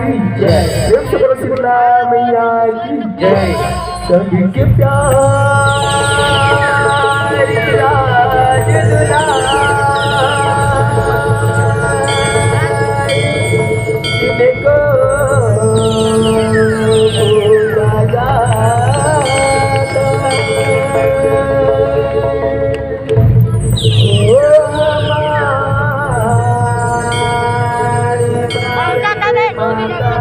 की जय। प्रेम से बोलो शीतला मैया की जय। सबके प्यारी राज दुलारी जिनको भूला जाता ओ हमारी माता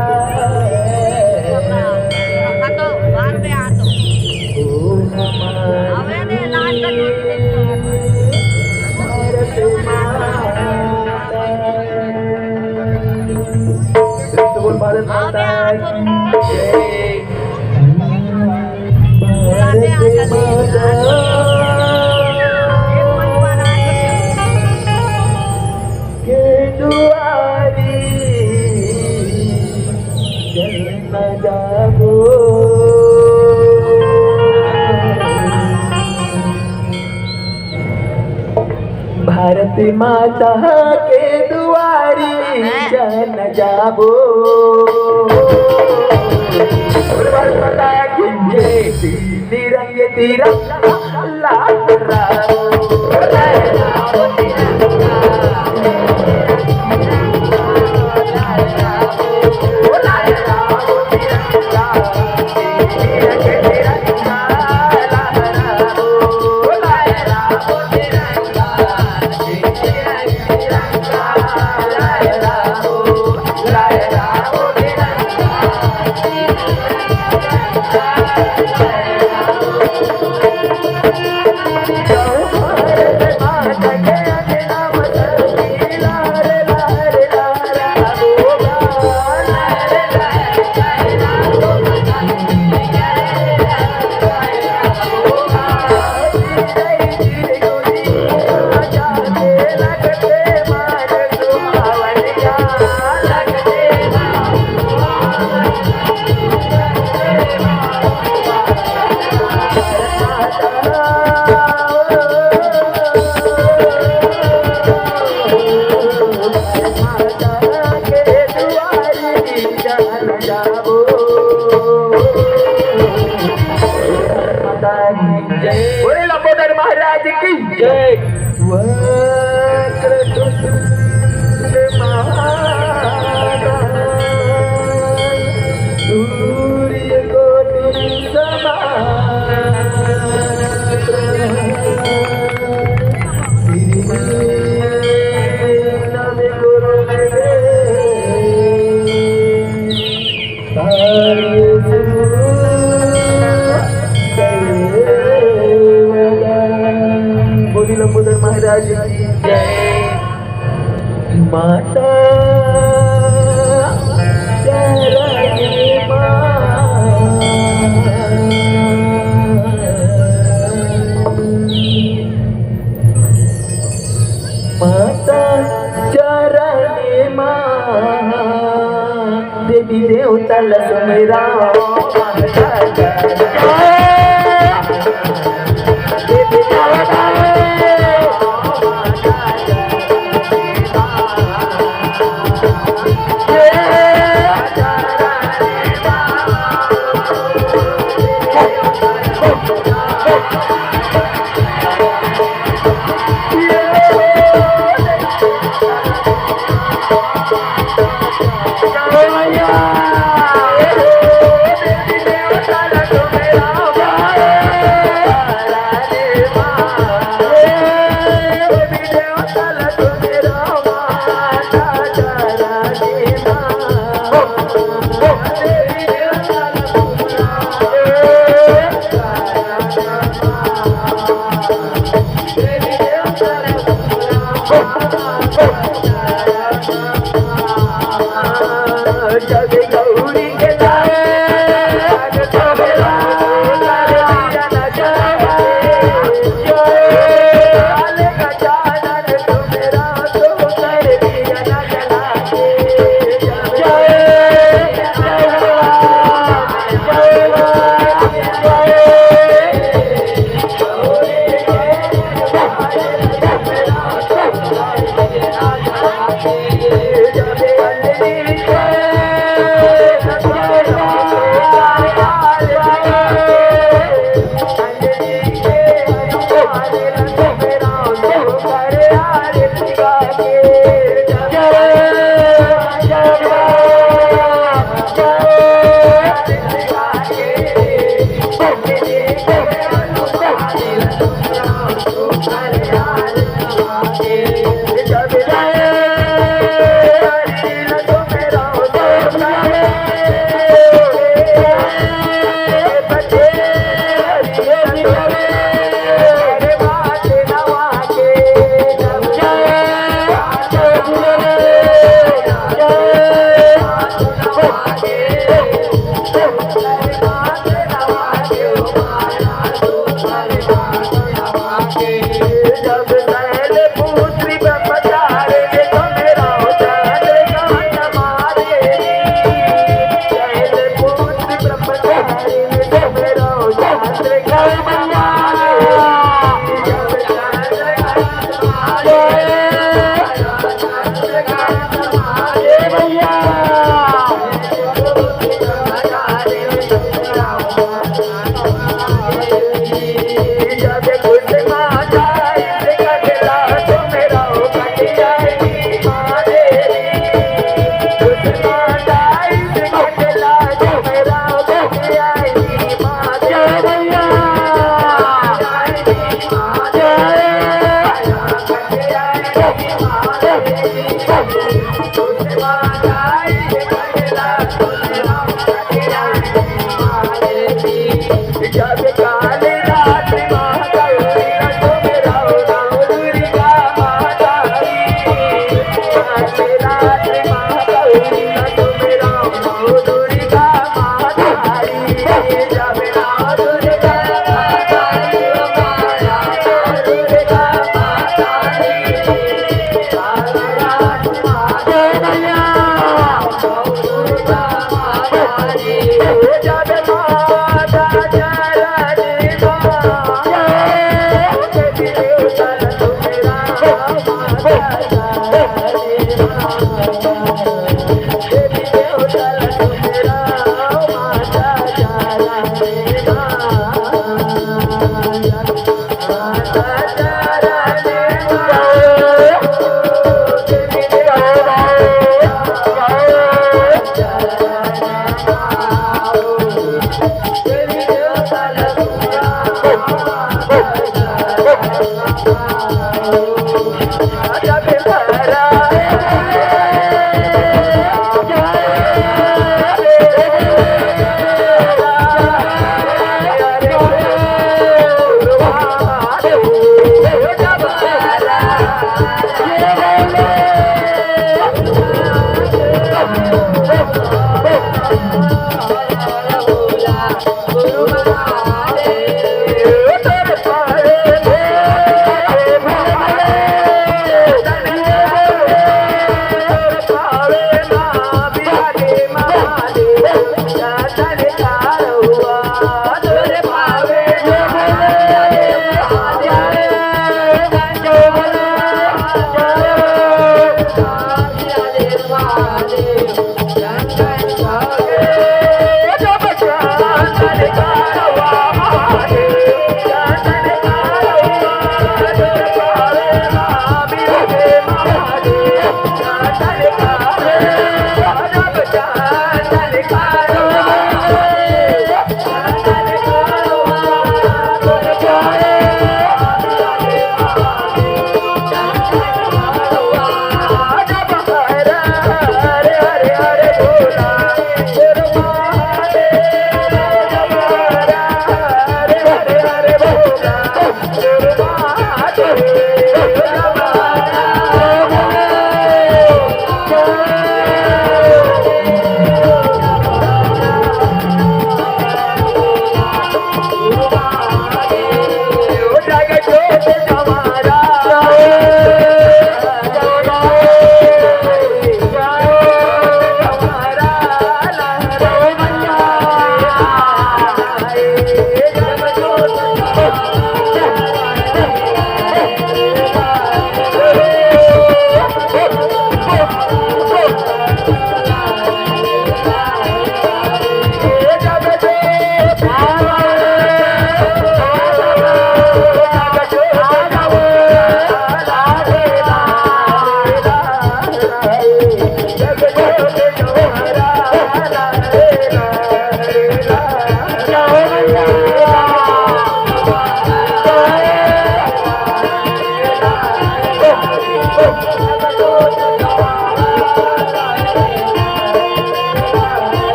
भारत माता की जय। भारत माता के दुआरी जन्म जागो भारत माता के दुआरी जन जाबो। भारत माता की जय। तिरंग तिरंगा लहराओ लहराओ तिरंगा लहराओ तिरंगा तिरंग तिरंगा लहराओ लहराओ तिरंगा तिरंग तिरंगा लहराओ लहराओ तिरंगा। बोले लंबोदर महाराज की जय। सूर्य कोटि लंबोदर महाराज की जय। माता चरणी माता चरणी देवी देवता लक्ष्मीरा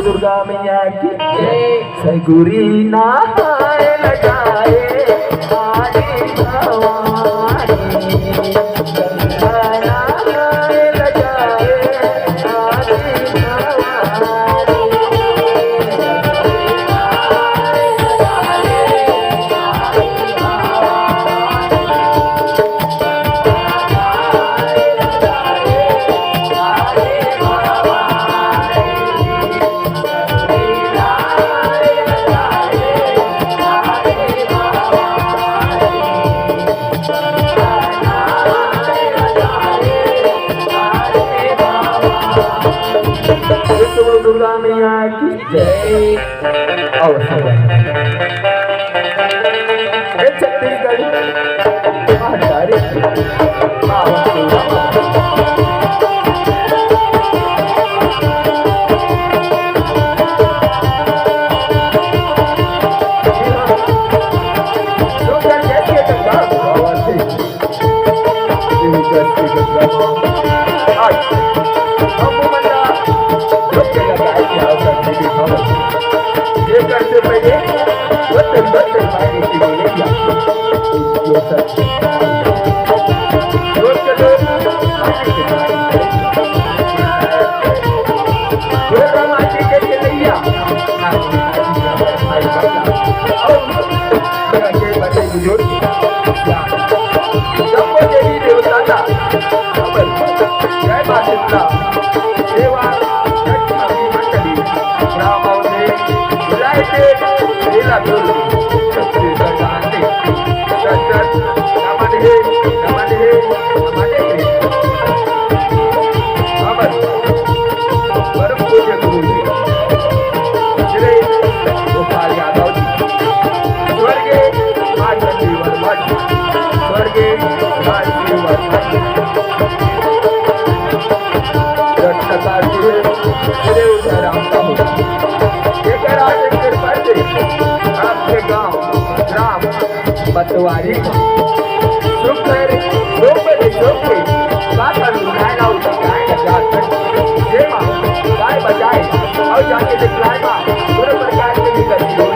दुर्गा मैया की सगुरी नहाए लगाए आगे भवानी नहाए लगाए आगे दुर्गा मैया की जय। और छत्तीसगढ़ मतवारी सुपर सुपर सुपर काका लुगाए ना उठाए ना जाकर ये मां गाय बजाए और जाके दिखलाए मां पूरे प्रकार के निकल हो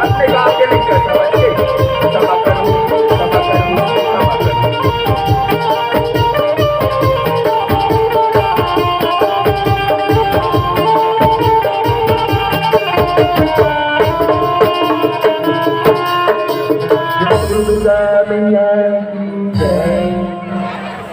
अपने गांव के निकल समझ के सभा करूं सभा करूं सभा दुर्गा मैया की जय।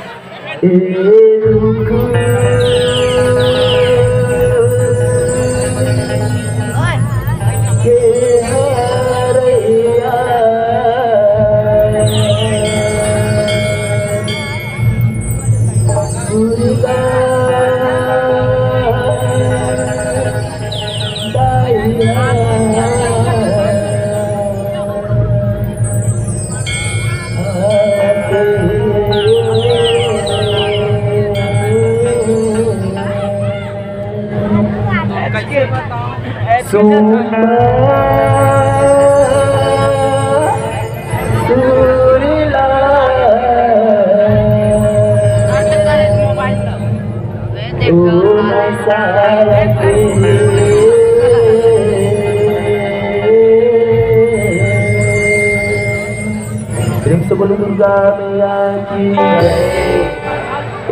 दुर्गा मैया की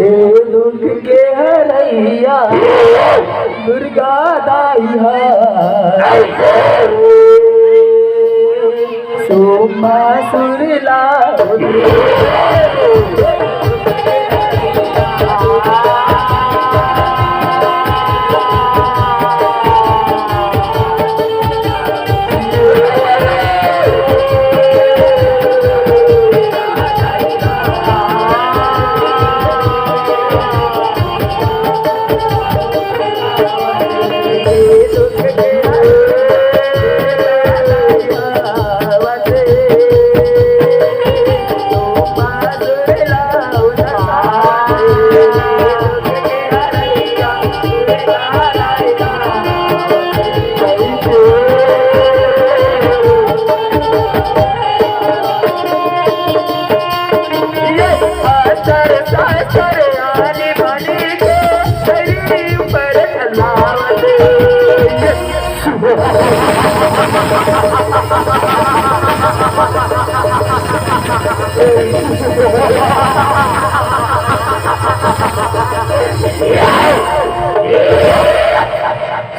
ए दुख के हरैया दुर्गा दाई सुमा सुरीला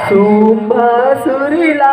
सुमा सुरीला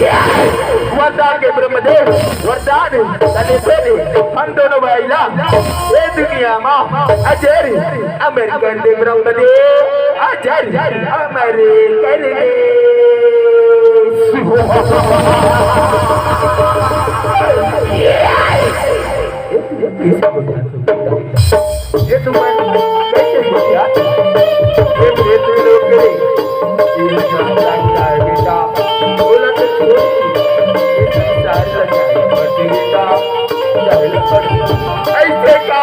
वरदान के ब्रह्मदेव वरदान हम दोनों भाईला ये दुनिया में अजर अमेरिकन दे ब्रह्मदेव अजर अमेरिकन दे कैसे बोला ये तुम कैसे बोलिया ये मेरे लोग करे ये जानता है बेटा बोला तो छोड़ ये संसार लगा और बेटा जाहिल पर ऐसे का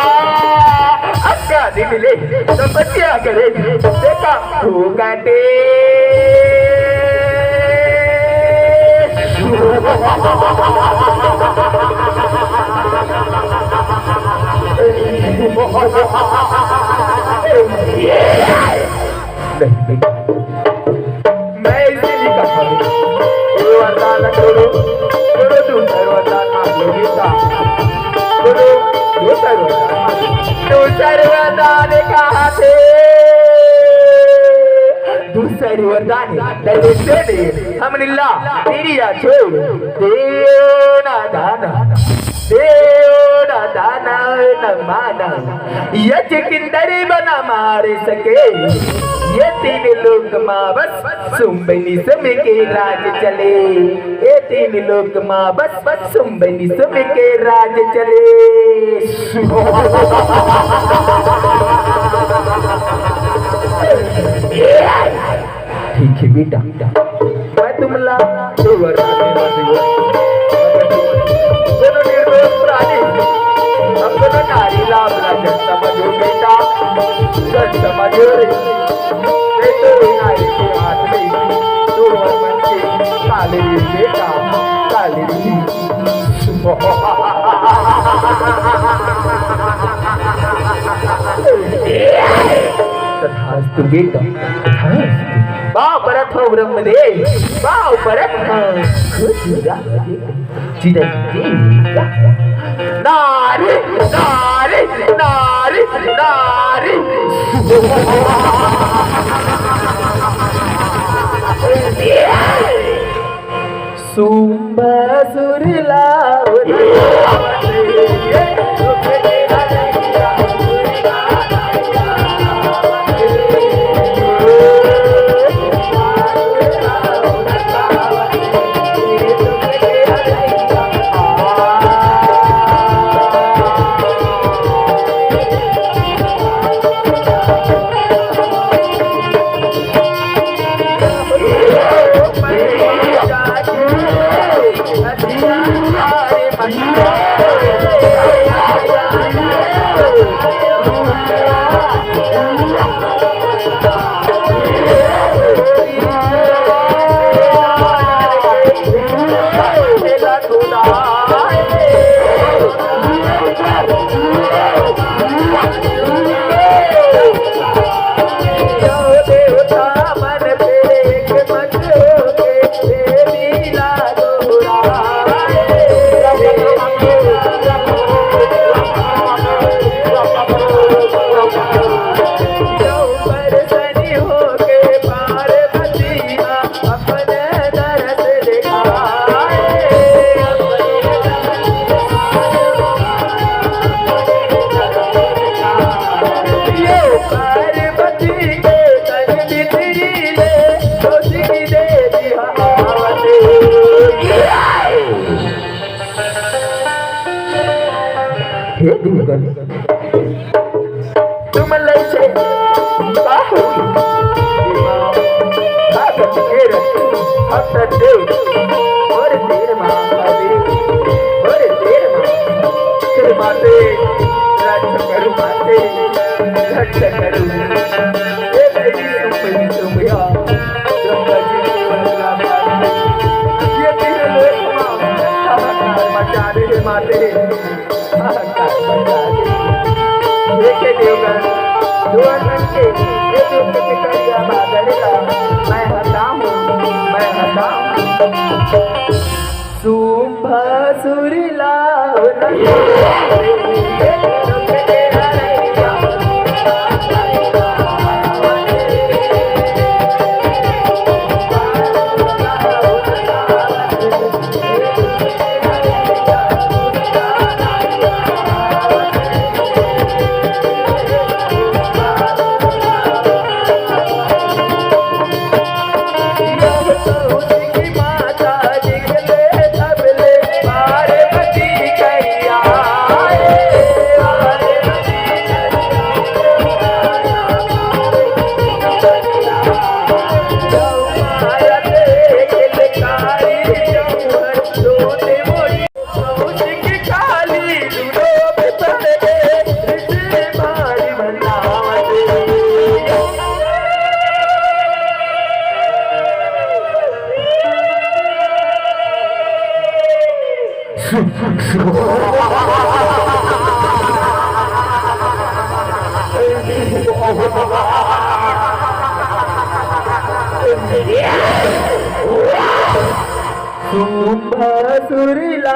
अक्का दिले तो बच्चिया करे देखा तू काटे मैं इसीलिए कहा ये वरदान छोड़ो छोड़ो दूसरा वरदान मांग लो बेटा छोड़ो दूसरा वरदान कहा थे दूसरी वरदान दे दे हम निल्ला तेरी या छोड़ देना दाना देना दाना न माना ये चिकिंदरी बना मार सके ये तीन लोक माँ बस सुम्बनी सुम के राज चले ये तीन लोक माँ बस सुम्बनी सुम के राज चले ठीक है बेटा मैं तुमला दो वरदान दोनों निर्दोष प्राणी हम दोनों नारी लाभ जन समझो बेटा जन समझो रे तो नारी के हाथ में तो मन के काले बेटा काले तथास्तु बेटा बाव परत हो ब्रह्मदेव बाव परत नारी नारी नारी नारी सुंबसुर लावनी तुम लैसे बाहु भागत केर हत देव और देर महादेव और देर माते रच करू माते घट करू ये देवी तुम या ब्रह्मा जी वंदना माते ये तीन लोक हाहाकार मचा दे माते हाहाकार मचा दे देखे देवगण दुआन के ये दुख के करिया बादरेगा मैं हता हूँ सुंबसुर लावनी माता दिखले तबले पार्वती कैया सुरीला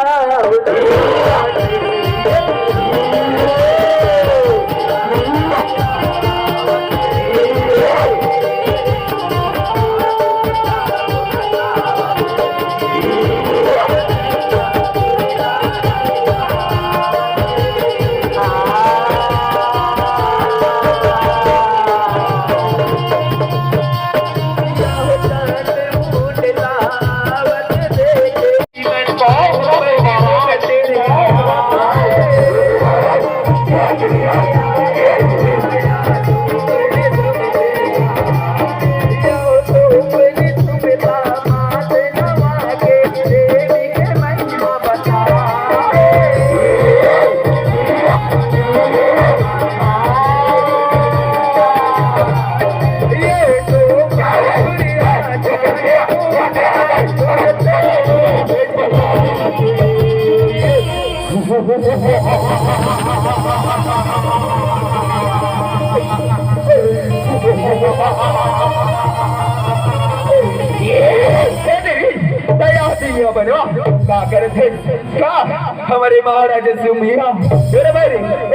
हमारे महाराज सुमिया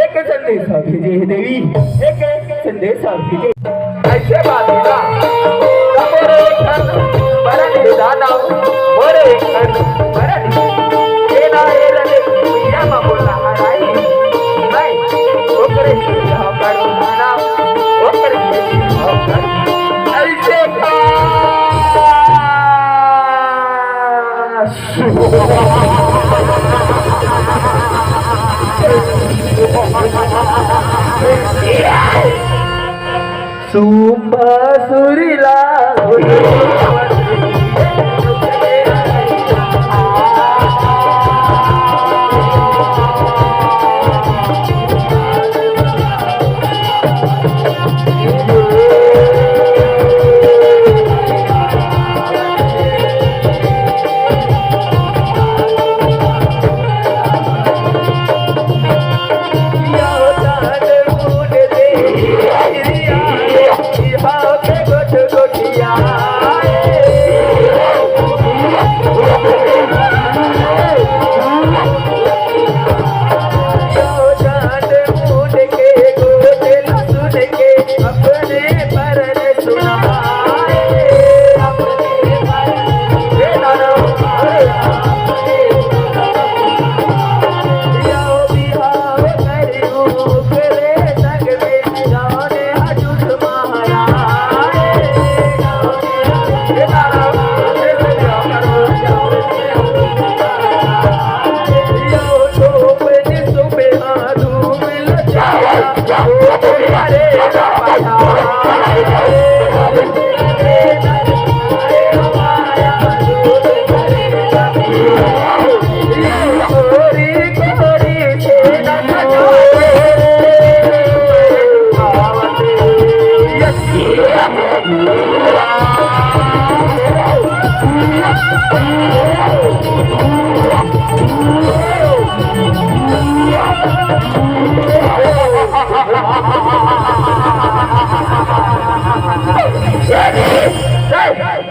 एक संदेशा भेजे देवी एक संदेशा भेजे ऐसे बात है ना मोरे बरन दाना मोरे बरन ये ना ये लगे मिया मा बोला हराई मैं ओकरे हम करू ना ओकरे हम कर ऐसे का सुम्बा सुरीला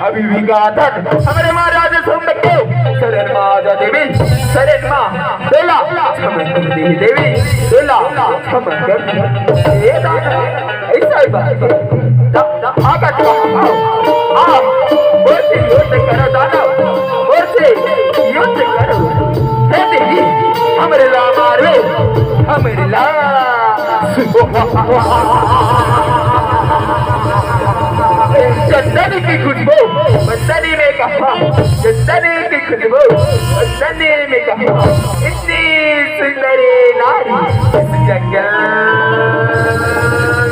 अभी भी गाथन हमारे महाराज सुन के शरण माता देवी शरण मां बेला क्षमन कर देवी बेला क्षमन कर ये दादा ऐसा ही बात आका आओ बोलते युद्ध करो दादा बोलते युद्ध करो हे देवी हमारे ला मारे हमारे ला चंदन की खुशबू बंदनी में कहा, चंदन की खुशबू बंदनी में कहा, इतनी सुंदर नारी इस जंगल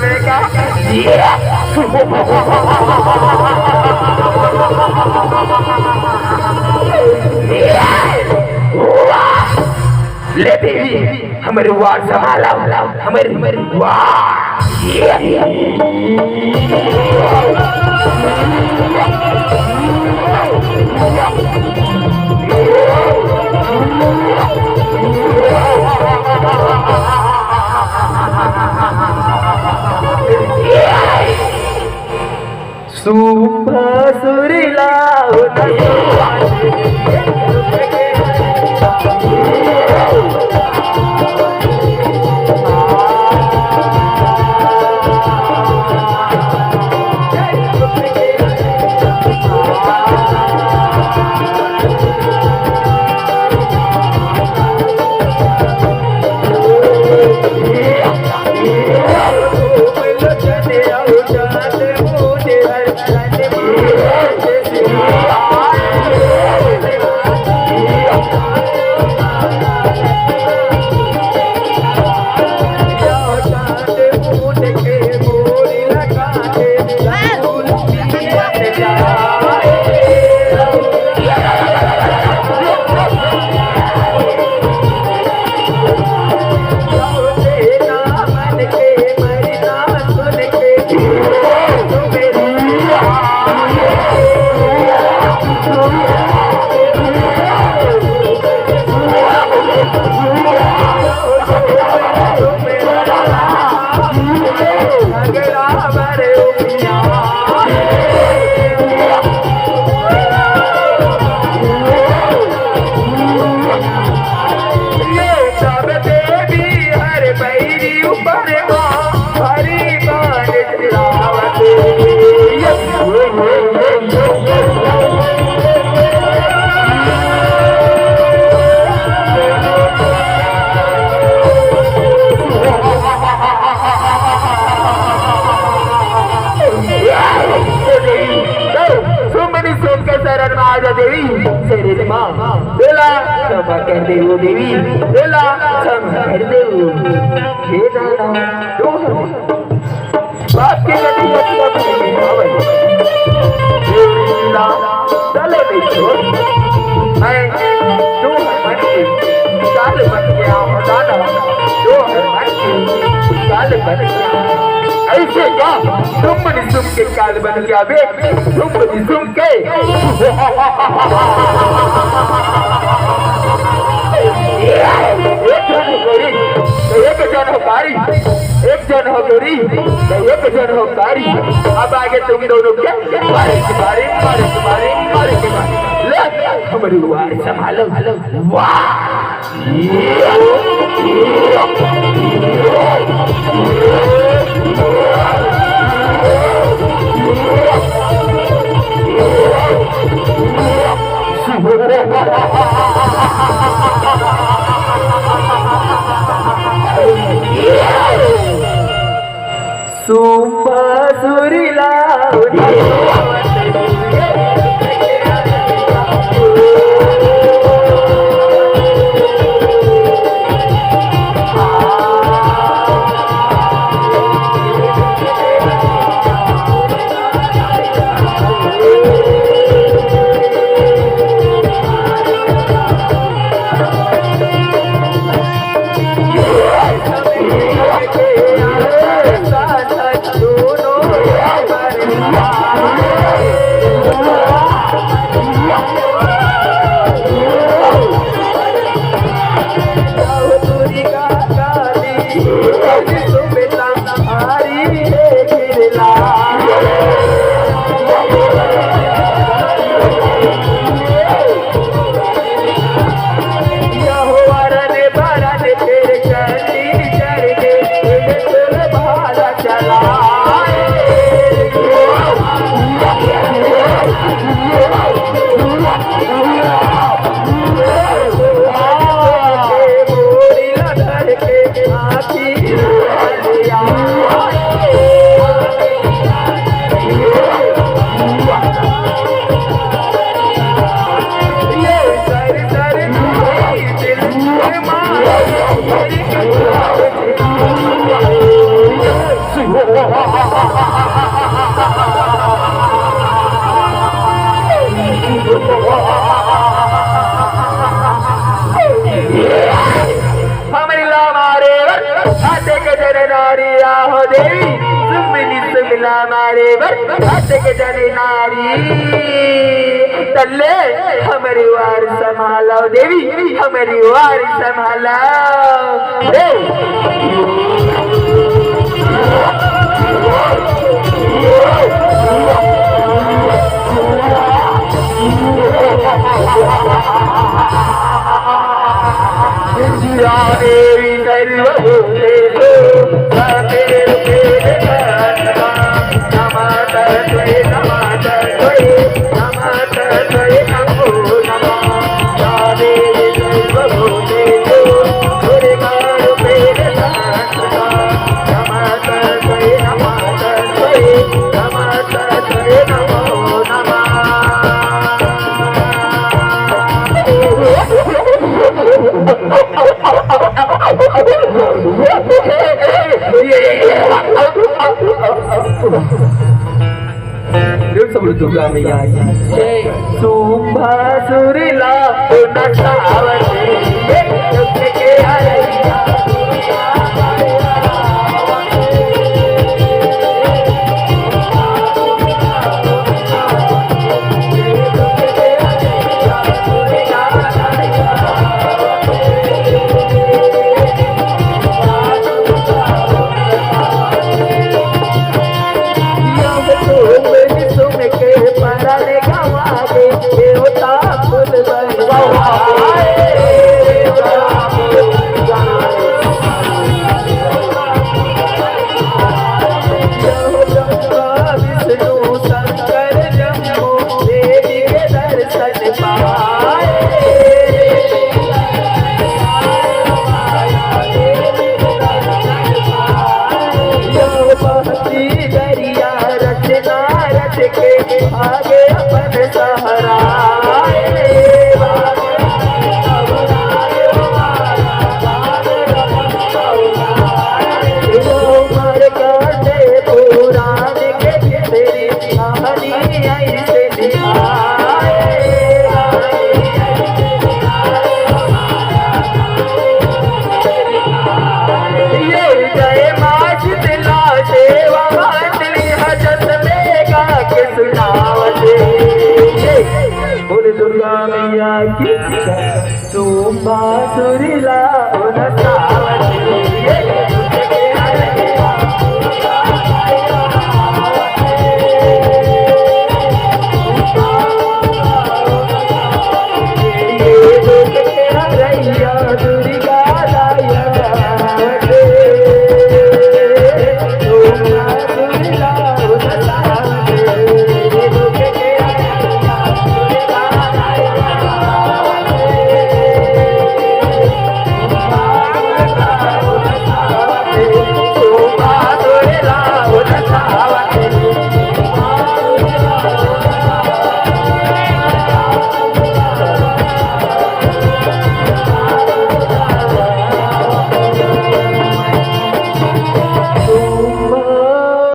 में कहा। ले देवी हमारे वार संभाला, हमारे वार सुबह सुरीला देवी शरीर माँ बेला क्षमा कर दे वो देवी बेला क्षमा कर दे वो हे दाना तो बाप के गति नहीं भावई देवीला चले बेचो मैं तू मन के काल बन गया हूँ दाना जो मन के काल बन गया ऐसे का तुम के काल बन गया बे तुम के एक जन हो कारी एक जन हो गोरी एक जन हो कारी अब आगे तुम दोनों क्या मारे हमारी वार संभालो वाह सुबह सुरीला दोनों नर नारिया हो देवी सुमिनी सुमिला मारे बर हाथ के जाने नारी तल्ले हमारी वार संभालो देवी हमारी वार संभालो देवी सर्वभूतेषु दुर्गा मैया सुंभासुरिला आगे अपन सहारा पुराण के तेरी कहानी ऐसे ये जय माच दिला सेवा बाटली हजत में गा के सुनावते बोल दुर्गा मैया की सुंभासुरिला